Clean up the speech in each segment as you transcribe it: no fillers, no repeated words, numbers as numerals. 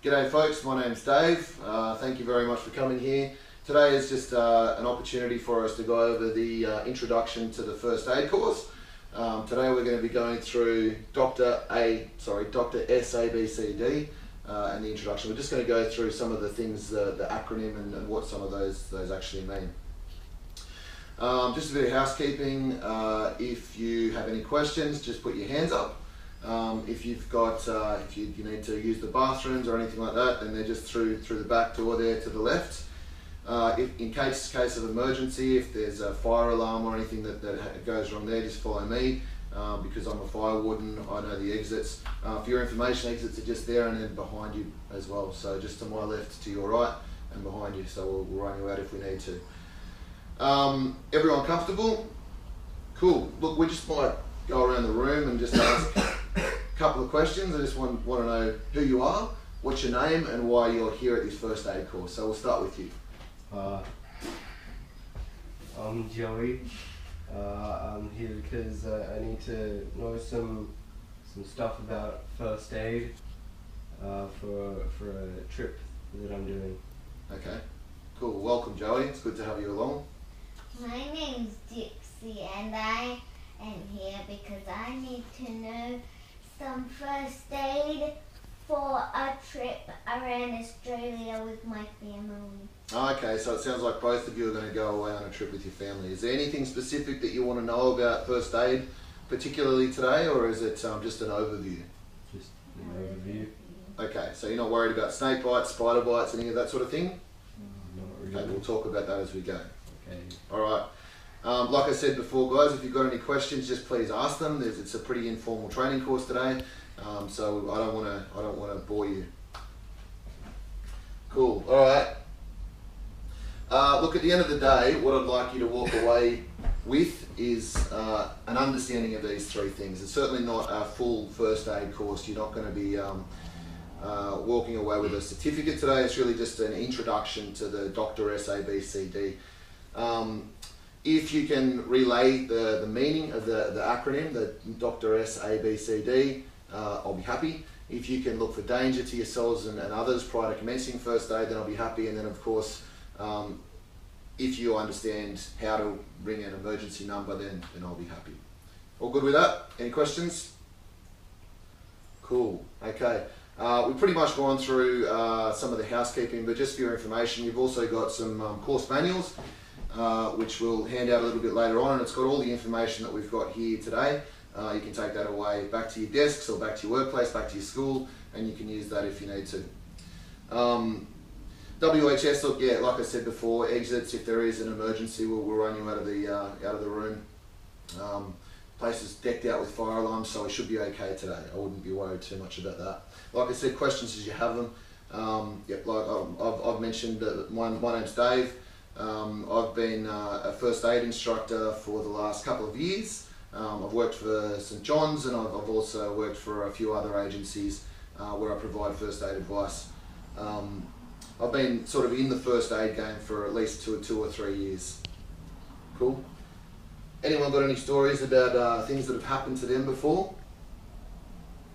G'day folks, my name's Dave. Thank you very much for coming here. Today is just an opportunity for us to go over the introduction to the first aid course. Today we're going to be going through DRSABCD and the introduction. We're just going to go through some of the things, the acronym and what some of those actually mean. Just a bit of housekeeping. If you have any questions, just put your hands up. If you've got, if you need to use the bathrooms or anything like that, then they're just through the back door there to the left. If in case of emergency, if there's a fire alarm or anything that goes wrong there, just follow me because I'm a fire warden. I know the exits. For your information, exits are just there and then behind you as well. So just to my left, to your right, and behind you. So we'll run you out if we need to. Everyone comfortable? Cool. Look, we just might go around the room and just ask a couple of questions. I just want to know who you are, what's your name, and why you're here at this first aid course. So we'll start with you. I'm Joey. I'm here because I need to know some stuff about first aid for a trip that I'm doing. Okay, cool. Welcome, Joey. It's good to have you along. My name's Dixie and I am here because I need to know some first aid for a trip around Australia with my family. Okay, so it sounds like both of you are going to go away on a trip with your family. Is there anything specific that you want to know about first aid, particularly today, or is it just an overview? Just an overview. Okay, so you're not worried about snake bites, spider bites, any of that sort of thing? Not really. Okay, we'll talk about that as we go. Okay. Alright, like I said before guys, if you've got any questions, just please ask them. It's a pretty informal training course today, so I don't want to bore you. Cool, alright. Look, at the end of the day, what I'd like you to walk away with is an understanding of these three things. It's certainly not a full first aid course. You're not going to be walking away with a certificate today. It's really just an introduction to the DRSABCD. If you can relay the meaning of the acronym, the DRSABCD, I'll be happy. If you can look for danger to yourselves and others prior to commencing first aid, then I'll be happy. And then of course, if you understand how to ring an emergency number, then I'll be happy. All good with that? Any questions? Cool, okay. We've pretty much gone through some of the housekeeping, but just for your information, you've also got some course manuals, which we'll hand out a little bit later on, and it's got all the information that we've got here today. You can take that away back to your desks or back to your workplace, back to your school, and you can use that if you need to. WHS, look, yeah, like I said before, exits. If there is an emergency, we'll run you out of the room. Place is decked out with fire alarms, so we should be okay today. I wouldn't be worried too much about that. Like I said, questions as you have them. Yep, like I've mentioned, my name's Dave. I've been a first aid instructor for the last couple of years. I've worked for St John's, and I've also worked for a few other agencies where I provide first aid advice. I've been sort of in the first aid game for at least two or 3 years. Cool. Anyone got any stories about things that have happened to them before?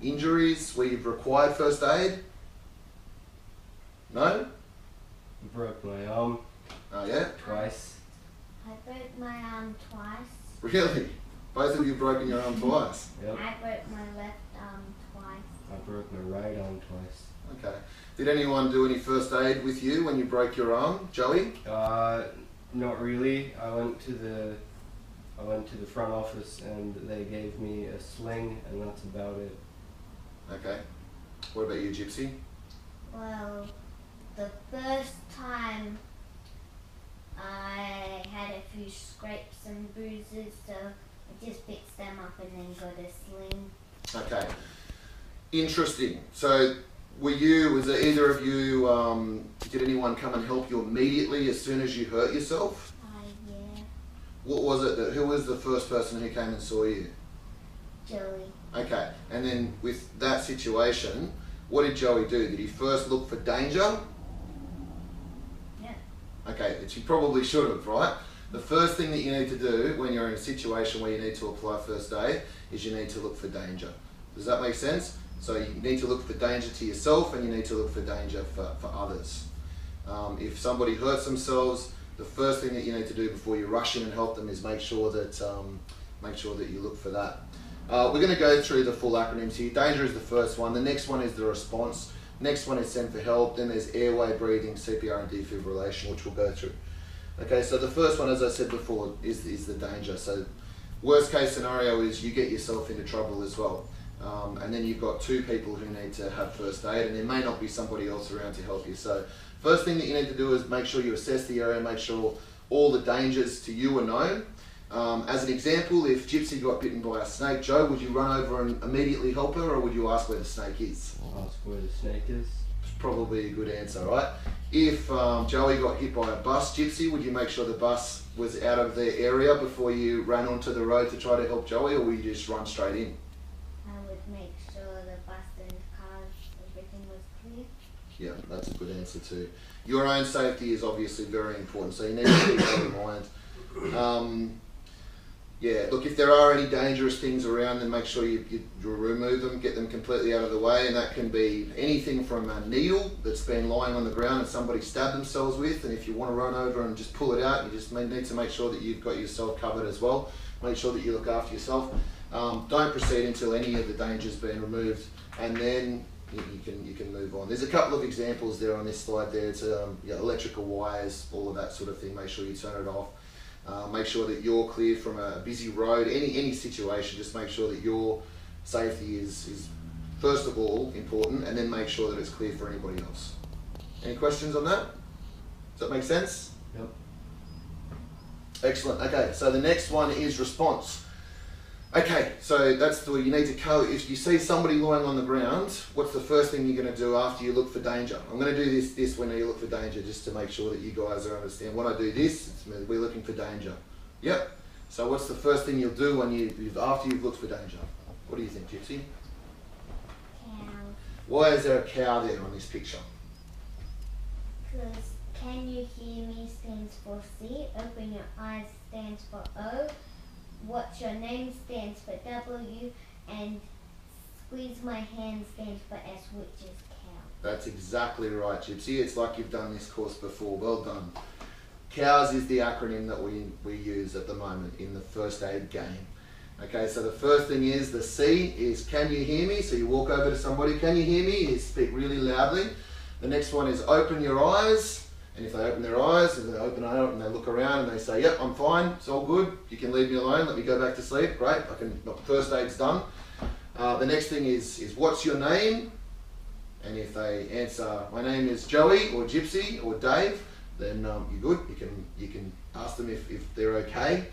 Injuries where you've required first aid? No? I broke my arm. Oh yeah? Twice. I broke my arm twice. Really? Both of you broken your arm twice? Yep. I broke my left arm twice. I broke my right arm twice. Okay. Did anyone do any first aid with you when you broke your arm, Joey? Not really. I went to the front office and they gave me a sling, and that's about it. Okay. What about you, Gypsy? Well, the first time I had a few scrapes and bruises, so I just fixed them up and then got a sling. Okay. Interesting. So, was there either of you, did anyone come and help you immediately as soon as you hurt yourself? Yeah. What was it, who was the first person who came and saw you? Joey. Okay, and then with that situation, what did Joey do? Did he first look for danger? Yeah. Okay, which he probably should have, right? The first thing that you need to do when you're in a situation where you need to apply first aid is you need to look for danger. Does that make sense? So you need to look for danger to yourself and you need to look for danger for others. If somebody hurts themselves, the first thing that you need to do before you rush in and help them is make sure that you look for that. We're going to go through the full acronyms here. Danger is the first one. The next one is the response. Next one is send for help. Then there's airway, breathing, CPR and defibrillation, which we'll go through. Okay, so the first one, as I said before, is the danger. So worst case scenario is you get yourself into trouble as well. And then you've got two people who need to have first aid and there may not be somebody else around to help you. So first thing that you need to do is make sure you assess the area, make sure all the dangers to you are known. As an example, if Gypsy got bitten by a snake, Joe, would you run over and immediately help her or would you ask where the snake is? I'll ask where the snake is. It's probably a good answer, right? If Joey got hit by a bus, Gypsy, would you make sure the bus was out of their area before you ran onto the road to try to help Joey, or would you just run straight in? I would make sure the bus and cars, everything was clear. Yeah, that's a good answer too. Your own safety is obviously very important, so you need to keep that in mind. Yeah, look, if there are any dangerous things around, then make sure you remove them, get them completely out of the way, and that can be anything from a needle that's been lying on the ground and somebody stabbed themselves with, and if you want to run over and just pull it out, you just need to make sure that you've got yourself covered as well. Make sure that you look after yourself. Don't proceed until any of the danger's been removed, and then you can move on. There's a couple of examples there on this slide there. It's electrical wires, all of that sort of thing. Make sure you turn it off. Make sure that you're cleared from a busy road, any situation. Just make sure that your safety is first of all important, and then make sure that it's clear for anybody else. Any questions on that? Does that make sense? Yep. Excellent. Okay, so the next one is response. Okay, so that's the you need to go. If you see somebody lying on the ground, what's the first thing you're going to do after you look for danger? I'm going to do this when you look for danger, just to make sure that you guys understand. When I do this, we're looking for danger. Yep. So what's the first thing you'll do when after you've looked for danger? What do you think, Gypsy? Cow. Why is there a cow there on this picture? Because can you hear me stands for C, open your eyes stands for O, what's your name stands for W, and squeeze my hand stands for S, which is cow. That's exactly right, Gypsy. It's like you've done this course before. Well done. COWS is the acronym that we use at the moment in the first aid game. Okay, so the first thing is the C is can you hear me? So you walk over to somebody, can you hear me? You speak really loudly. The next one is open your eyes. And if they open their eyes, and they open it up and they look around and they say, yep, I'm fine, it's all good, you can leave me alone, let me go back to sleep, great, first aid's done. The next thing is what's your name? And if they answer, my name is Joey or Gypsy or Dave, then you're good, you can ask them if they're okay.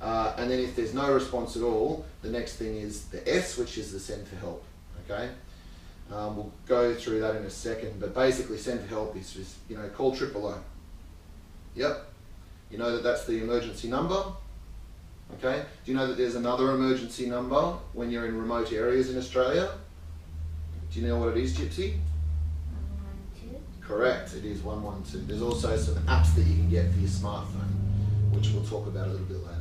And then if there's no response at all, the next thing is the S, which is the send for help, okay? We'll go through that in a second, but basically send for help is call 000. Yep. You know that's the emergency number. Okay. Do you know that there's another emergency number when you're in remote areas in Australia? Do you know what it is, Gypsy? 112. Correct. It is 112. There's also some apps that you can get for your smartphone, which we'll talk about a little bit later.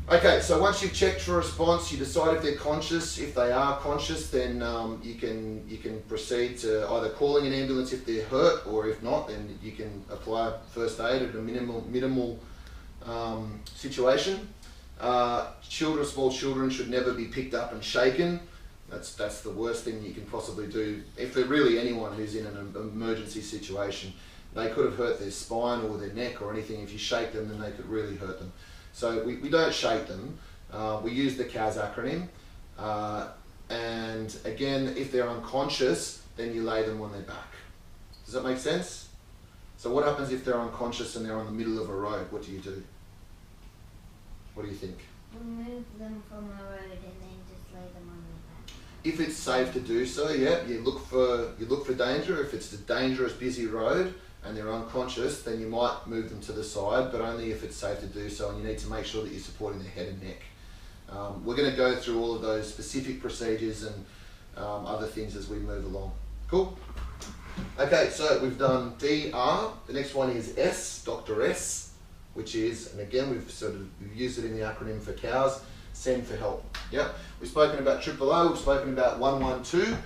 Okay, so once you've checked for a response, you decide if they're conscious. If they are conscious, then you can proceed to either calling an ambulance if they're hurt, or if not, then you can apply first aid at a minimal situation. Small children should never be picked up and shaken. That's the worst thing you can possibly do. If they're really anyone who's in an emergency situation, they could have hurt their spine or their neck or anything. If you shake them, then they could really hurt them. So we don't shake them, we use the COWS acronym, and again, if they're unconscious, then you lay them on their back. Does that make sense? So what happens if they're unconscious and they're on the middle of a road? What do you do? What do you think? Remove them from a road and then just lay them on their back. If it's safe to do so, yeah, you look for danger. If it's a dangerous, busy road, and they're unconscious, then you might move them to the side, but only if it's safe to do so, and you need to make sure that you're supporting their head and neck. We're going to go through all of those specific procedures and other things as we move along. Cool? Okay, so we've done DR. The next one is S, Dr. S, which is, and again we've used it in the acronym for COWS, send for help. Yep, we've spoken about triple O, we've spoken about 112.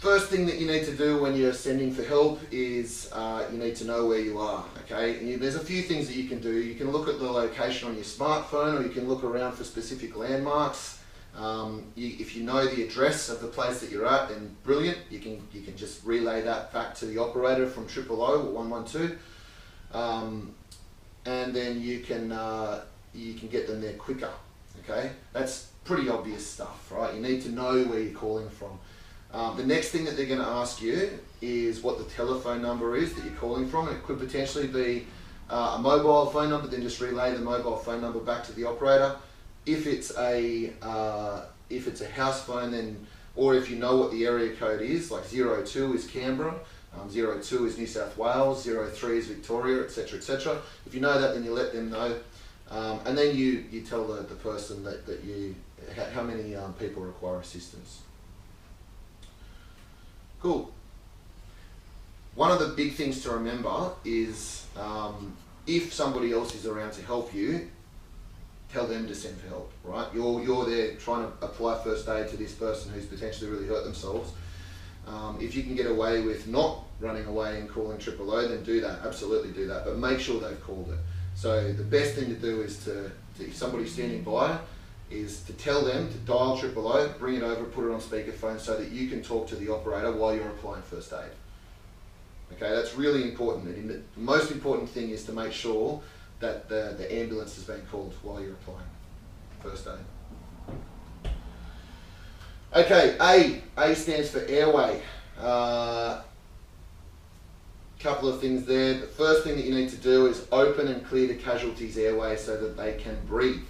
First thing that you need to do when you're sending for help is you need to know where you are, okay? And there's a few things that you can do. You can look at the location on your smartphone, or you can look around for specific landmarks. If you know the address of the place that you're at, then brilliant. You can just relay that back to the operator from 000 or 112, and then you can get them there quicker. Okay, that's pretty obvious stuff, right? You need to know where you're calling from. The next thing that they're going to ask you is what the telephone number is that you're calling from. It could potentially be a mobile phone number, then just relay the mobile phone number back to the operator. If it's a house phone, then, or if you know what the area code is, like 02 is Canberra, 02 is New South Wales, 03 is Victoria, etc., etc. If you know that, then you let them know, and then you tell the person that how many people require assistance. Cool. One of the big things to remember is if somebody else is around to help you, tell them to send for help, right? You're there trying to apply first aid to this person who's potentially really hurt themselves. If you can get away with not running away and calling 000, then do that, absolutely do that, but make sure they've called it. So the best thing to do is if somebody's standing by, is to tell them to dial 000, bring it over, put it on speakerphone so that you can talk to the operator while you're applying first aid. Okay, that's really important. And the most important thing is to make sure that the ambulance has been called while you're applying first aid. Okay, A stands for airway. Couple of things there. The first thing that you need to do is open and clear the casualty's airway so that they can breathe.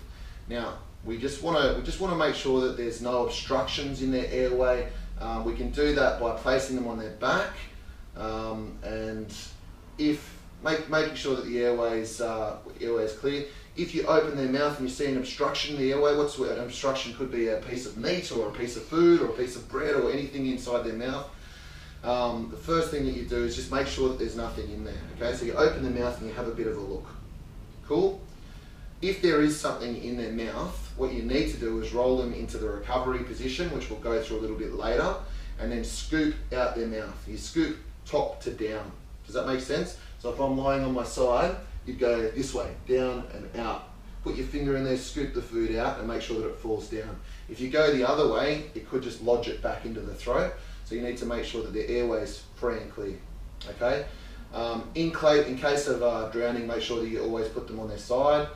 Now, we just want to make sure that there's no obstructions in their airway. We can do that by placing them on their back, and making sure that the airway is clear. If you open their mouth and you see an obstruction in the airway, an obstruction could be a piece of meat or a piece of food or a piece of bread or anything inside their mouth. The first thing that you do is just make sure that there's nothing in there. Okay, so you open the mouth and you have a bit of a look. Cool? If there is something in their mouth, what you need to do is roll them into the recovery position, which we'll go through a little bit later, and then scoop out their mouth. You scoop top to down. Does that make sense? So if I'm lying on my side, you go this way, down and out. Put your finger in there, scoop the food out, and make sure that it falls down. If you go the other way, it could just lodge it back into the throat. So you need to make sure that the airway's free and clear. Okay? In case of drowning, make sure that you always put them on their side.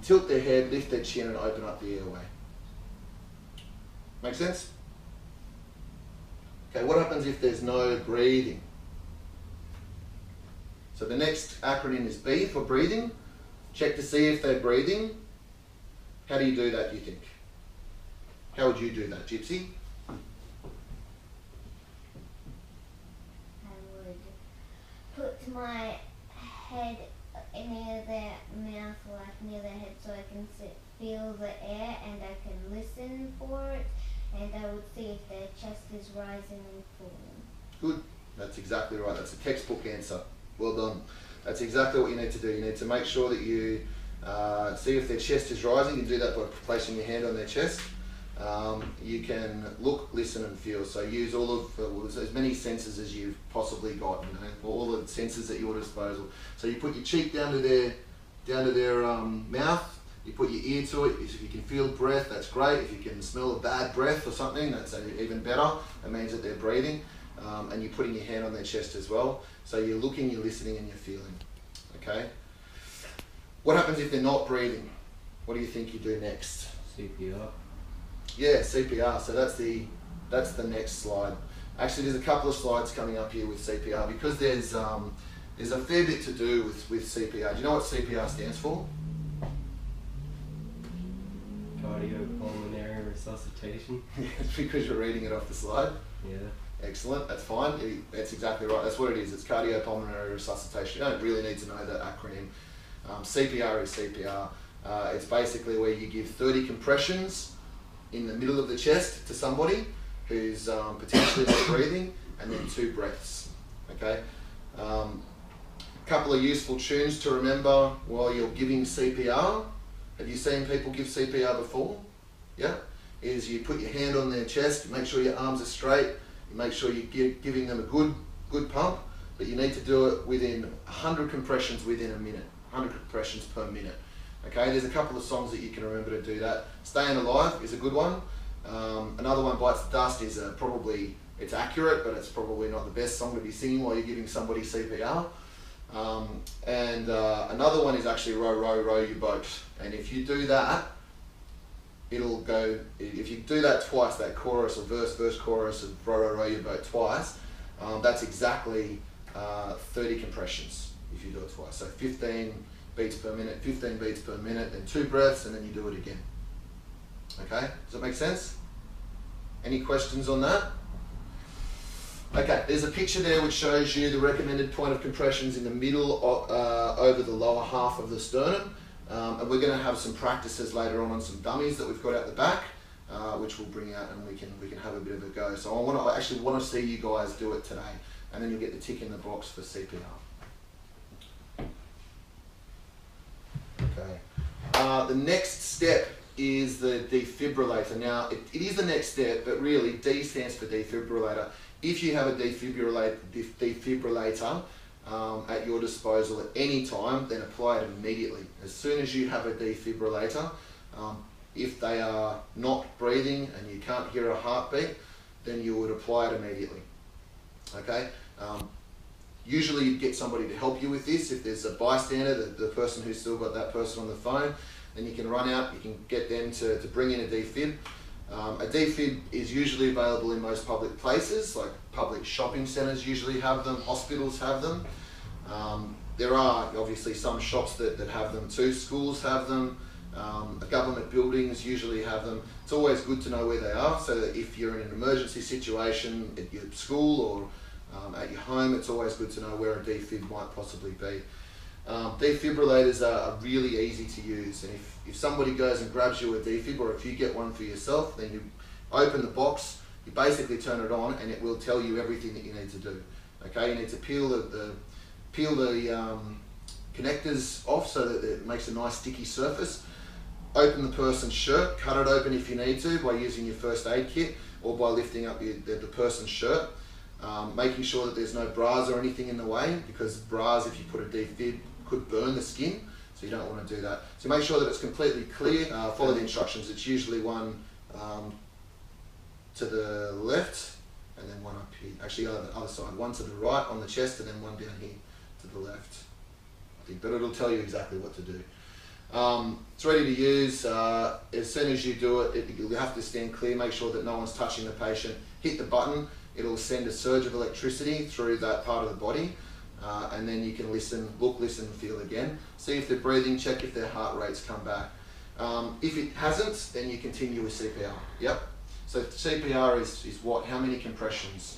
Tilt their head, lift their chin, and open up the airway. Make sense? Okay, what happens if there's no breathing? So the next acronym is B for breathing. Check to see if they're breathing. How do you do that, do you think? How would you do that, Gypsy? I would put my head near their mouth, like near their head, so I can feel the air and I can listen for it, and I would see if their chest is rising and falling. Good. That's exactly right. That's a textbook answer. Well done. That's exactly what you need to do. You need to make sure that you see if their chest is rising. You do that by placing your hand on their chest. You can look, listen and feel. So use all of as many senses as you've possibly got, you know, all the senses at your disposal. So you put your cheek down to their mouth, you put your ear to it. If you can feel breath, that's great. If you can smell a bad breath or something, that's even better. That means that they're breathing. And you're putting your hand on their chest as well. So you're looking, you're listening and you're feeling. Okay? What happens if they're not breathing? What do you think you do next? CPR. Yeah, CPR. So that's the next slide. Actually, there's a couple of slides coming up here with CPR because there's a fair bit to do with CPR. Do you know what CPR stands for? Cardiopulmonary resuscitation. It's because you're reading it off the slide. Yeah. Excellent, that's fine. That's exactly right. That's what it is. It's cardiopulmonary resuscitation. You don't really need to know that acronym. CPR is CPR. It's basically where you give 30 compressions in the middle of the chest to somebody who's potentially not breathing, and then 2 breaths. Okay. Couple of useful tunes to remember while you're giving CPR. Have you seen people give CPR before? Yeah? Is you put your hand on their chest, you make sure your arms are straight, you make sure you're giving them a good pump, but you need to do it within 100 compressions within a minute, 100 compressions per minute. Okay, there's a couple of songs that you can remember to do that. Staying Alive is a good one. Another one, Bites the Dust, is probably, it's accurate, but it's probably not the best song to be singing while you're giving somebody CPR. Another one is actually Row, Row, Row Your Boat. And if you do that, it'll go, if you do that twice, that chorus or verse, chorus of Row, Row, Row Your Boat twice, that's exactly 30 compressions if you do it twice. So 15 beats per minute, 15 beats per minute, then 2 breaths, and then you do it again. Okay, does that make sense? Any questions on that? Okay, there's a picture there which shows you the recommended point of compressions in the middle over the lower half of the sternum. And we're going to have some practices later on some dummies that we've got out the back, which we'll bring out and we can have a bit of a go. So I actually want to see you guys do it today, and then you'll get the tick in the box for CPR. Okay. The next step is the defibrillator. Now, it is the next step, but really D stands for defibrillator. If you have a defibrillator at your disposal at any time, then apply it immediately. As soon as you have a defibrillator, if they are not breathing and you can't hear a heartbeat, then you would apply it immediately. Okay? Usually you'd get somebody to help you with this. If there's a bystander, the person who's still got that person on the phone, then you can run out, you can get them to bring in a defib. A defib is usually available in most public places, like public shopping centres usually have them, hospitals have them. There are obviously some shops that have them too, schools have them, government buildings usually have them. It's always good to know where they are, so that if you're in an emergency situation at your school or at your home, it's always good to know where a defib might possibly be. Defibrillators are really easy to use, and if somebody goes and grabs you a defib, or if you get one for yourself, then you open the box, you basically turn it on, and it will tell you everything that you need to do. Okay, you need to peel the connectors off so that it makes a nice sticky surface. Open the person's shirt, cut it open if you need to by using your first aid kit or by lifting up the person's shirt. Making sure that there's no bras or anything in the way, because bras, if you put a defib, could burn the skin, so you don't want to do that. So make sure that it's completely clear. Follow the instructions. It's usually one to the left and then one up here. Actually, on the other side, one to the right on the chest and then one down here to the left, I think, but it'll tell you exactly what to do. It's ready to use. As soon as you do it, you have to stand clear, make sure that no one's touching the patient. Hit the button, it'll send a surge of electricity through that part of the body, and then you can listen, look, listen, and feel again. See if they're breathing, check if their heart rates come back. If it hasn't, then you continue with CPR. Yep. So CPR is what? How many compressions?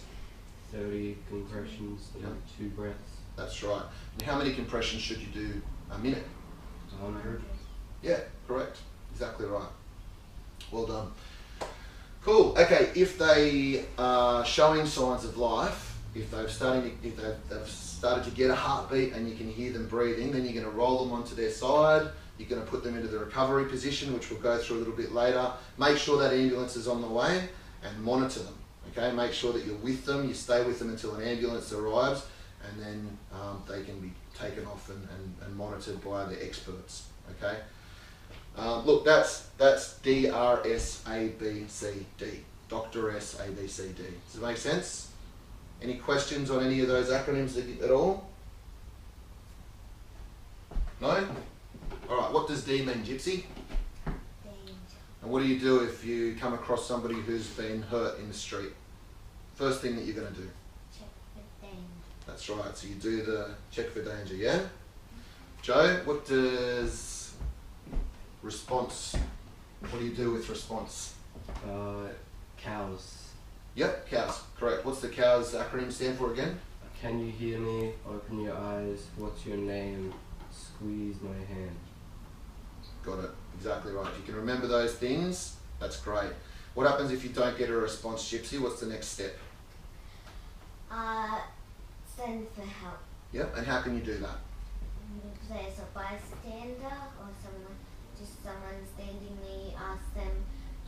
30 compressions, Yep. 2 breaths. That's right. And how many compressions should you do a minute? 100. Yeah, correct. Exactly right. Well done. Cool. Okay, if they are showing signs of life, if they've started to get a heartbeat and you can hear them breathing, then you're going to roll them onto their side. You're going to put them into the recovery position, which we'll go through a little bit later. Make sure that ambulance is on the way and monitor them. Okay, make sure that you're with them. You stay with them until an ambulance arrives, and then they can be taken off and monitored by the experts. Okay. Look, that's DRSABCD, Dr. S, A, B, C, D. Does it make sense? Any questions on any of those acronyms at all? No? Alright, what does D mean, Gypsy? Danger. And what do you do if you come across somebody who's been hurt in the street? First thing that you're going to do? Check for danger. That's right, so you do the check for danger, yeah? Joe, what does response, what do you do with response? Cows. Yep, cows, correct. What's the cows acronym stand for again? Can you hear me? Open your eyes. What's your name? Squeeze my hand. Got it, exactly right. If you can remember those things, that's great. What happens if you don't get a response, Gypsy? What's the next step? Send for help. Yep, and how can you do that? If there's a bystander or someone to just someone standing there, you ask them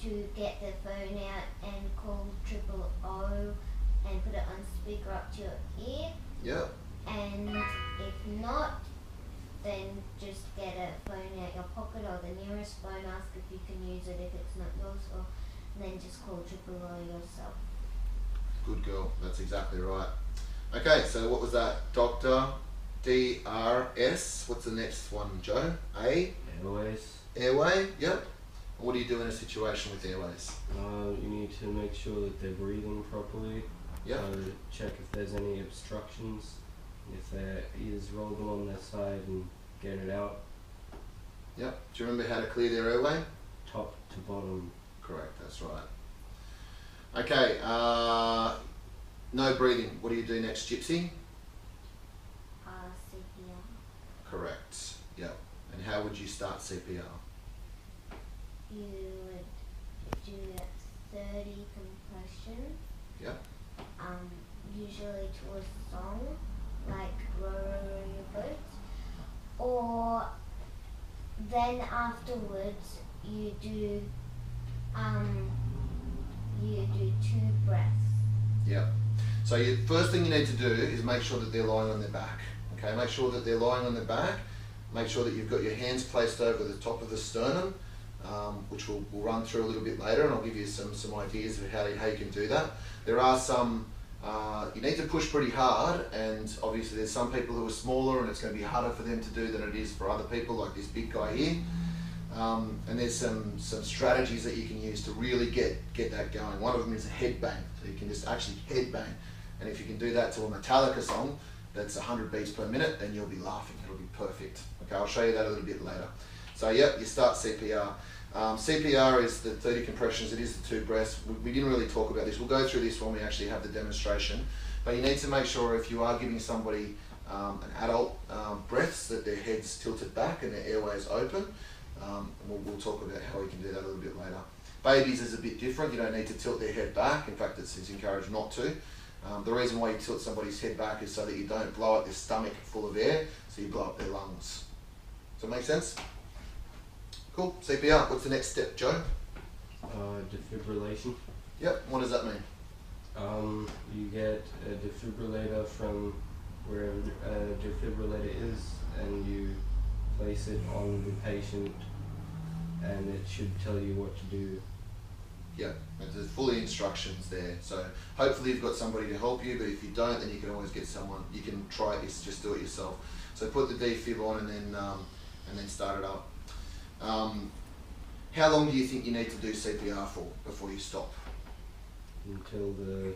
to get their phone out and call 000 and put it on speaker up to your ear. Yep. And if not, then just get a phone out your pocket or the nearest phone, ask if you can use it if it's not yours, or then just call 000 yourself. Good girl, that's exactly right. Okay, so what was that? Doctor, DRS, what's the next one, Joe? Airways. Airway, yep. What do you do in a situation with airways? You need to make sure that they're breathing properly. Yep. Check if there's any obstructions, if their ears roll them on their side and get it out. Yep. Do you remember how to clear their airway? Top to bottom. Correct, that's right. Okay, no breathing. What do you do next, Gypsy? CPR. Correct, yep. And how would you start CPR? You would do 30 compressions. Yep. Usually to a song like Row Row Row Your Boat, or then afterwards you do 2 breaths. Yep. So first thing you need to do is make sure that they're lying on their back. Okay, make sure that they're lying on their back. Make sure that you've got your hands placed over the top of the sternum, which we'll run through a little bit later, and I'll give you some ideas of how you can do that. There are some, you need to push pretty hard, and obviously there's some people who are smaller and it's going to be harder for them to do than it is for other people, like this big guy here. And there's some strategies that you can use to really get that going. One of them is a head bang, so you can just actually head bang, and if you can do that to a Metallica song that's 100 beats per minute, then you'll be laughing. It'll be perfect. Okay, I'll show you that a little bit later. So yep, you start CPR. CPR is the 30 compressions. It is the 2 breaths. We didn't really talk about this. We'll go through this when we actually have the demonstration. But you need to make sure if you are giving somebody an adult breaths that their head's tilted back and their airway is open. And we'll talk about how we can do that a little bit later. Babies is a bit different. You don't need to tilt their head back. In fact, it's encouraged not to. The reason why you tilt somebody's head back is so that you don't blow up their stomach full of air, so you blow up their lungs. Does that make sense? Cool. CPR. What's the next step, Joe? Defibrillation. Yep. What does that mean? You get a defibrillator from wherever a defibrillator is, and you place it on the patient, and it should tell you what to do. Yeah, there's fully instructions there. So hopefully you've got somebody to help you, but if you don't, then you can always get someone. You can try this, just do it yourself. So put the defib on and then start it up. How long do you think you need to do CPR for before you stop? Until the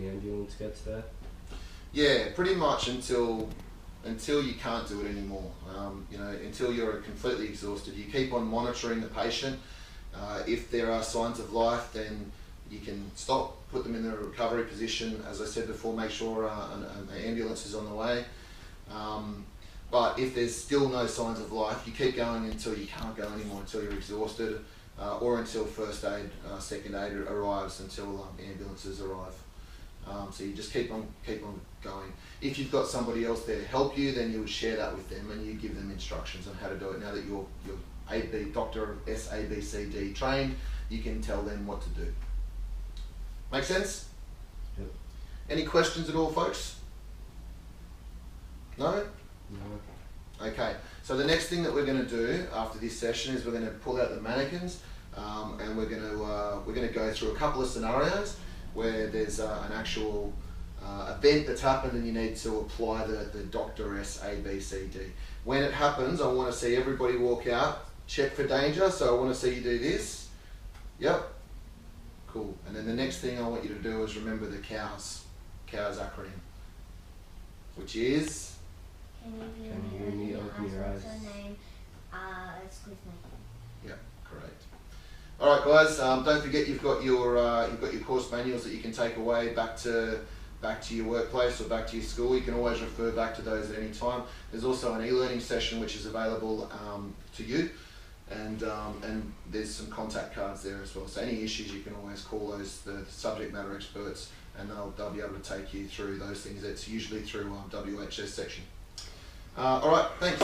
ambulance gets there. Yeah, pretty much until you can't do it anymore. Until you're completely exhausted. You keep on monitoring the patient. If there are signs of life, then you can stop, put them in the recovery position. As I said before, make sure an ambulance is on the way. But if there's still no signs of life, you keep going until you can't go anymore, until you're exhausted, or until first aid, second aid arrives, until ambulances arrive. So you just keep on going. If you've got somebody else there to help you, then you would share that with them and you give them instructions on how to do it. Now that you're Doctor DRSABCD trained, you can tell them what to do. Make sense? Yep. Any questions at all, folks? No? No. Okay, so the next thing that we're going to do after this session is we're going to pull out the mannequins, and we're going to go through a couple of scenarios where there's an actual event that's happened and you need to apply the Doctor DRSABCD. When it happens, I want to see everybody walk out, check for danger, so I want to see you do this. Yep. Cool. And then the next thing I want you to do is remember the COWS acronym, which is... Can you open your eyes? Excuse me. Yeah, correct. All right, guys. Don't forget you've got your course manuals that you can take away back to your workplace or back to your school. You can always refer back to those at any time. There's also an e-learning session which is available to you, and there's some contact cards there as well. So any issues, you can always call the subject matter experts, and they'll be able to take you through those things. It's usually through WHS section. All right, thanks.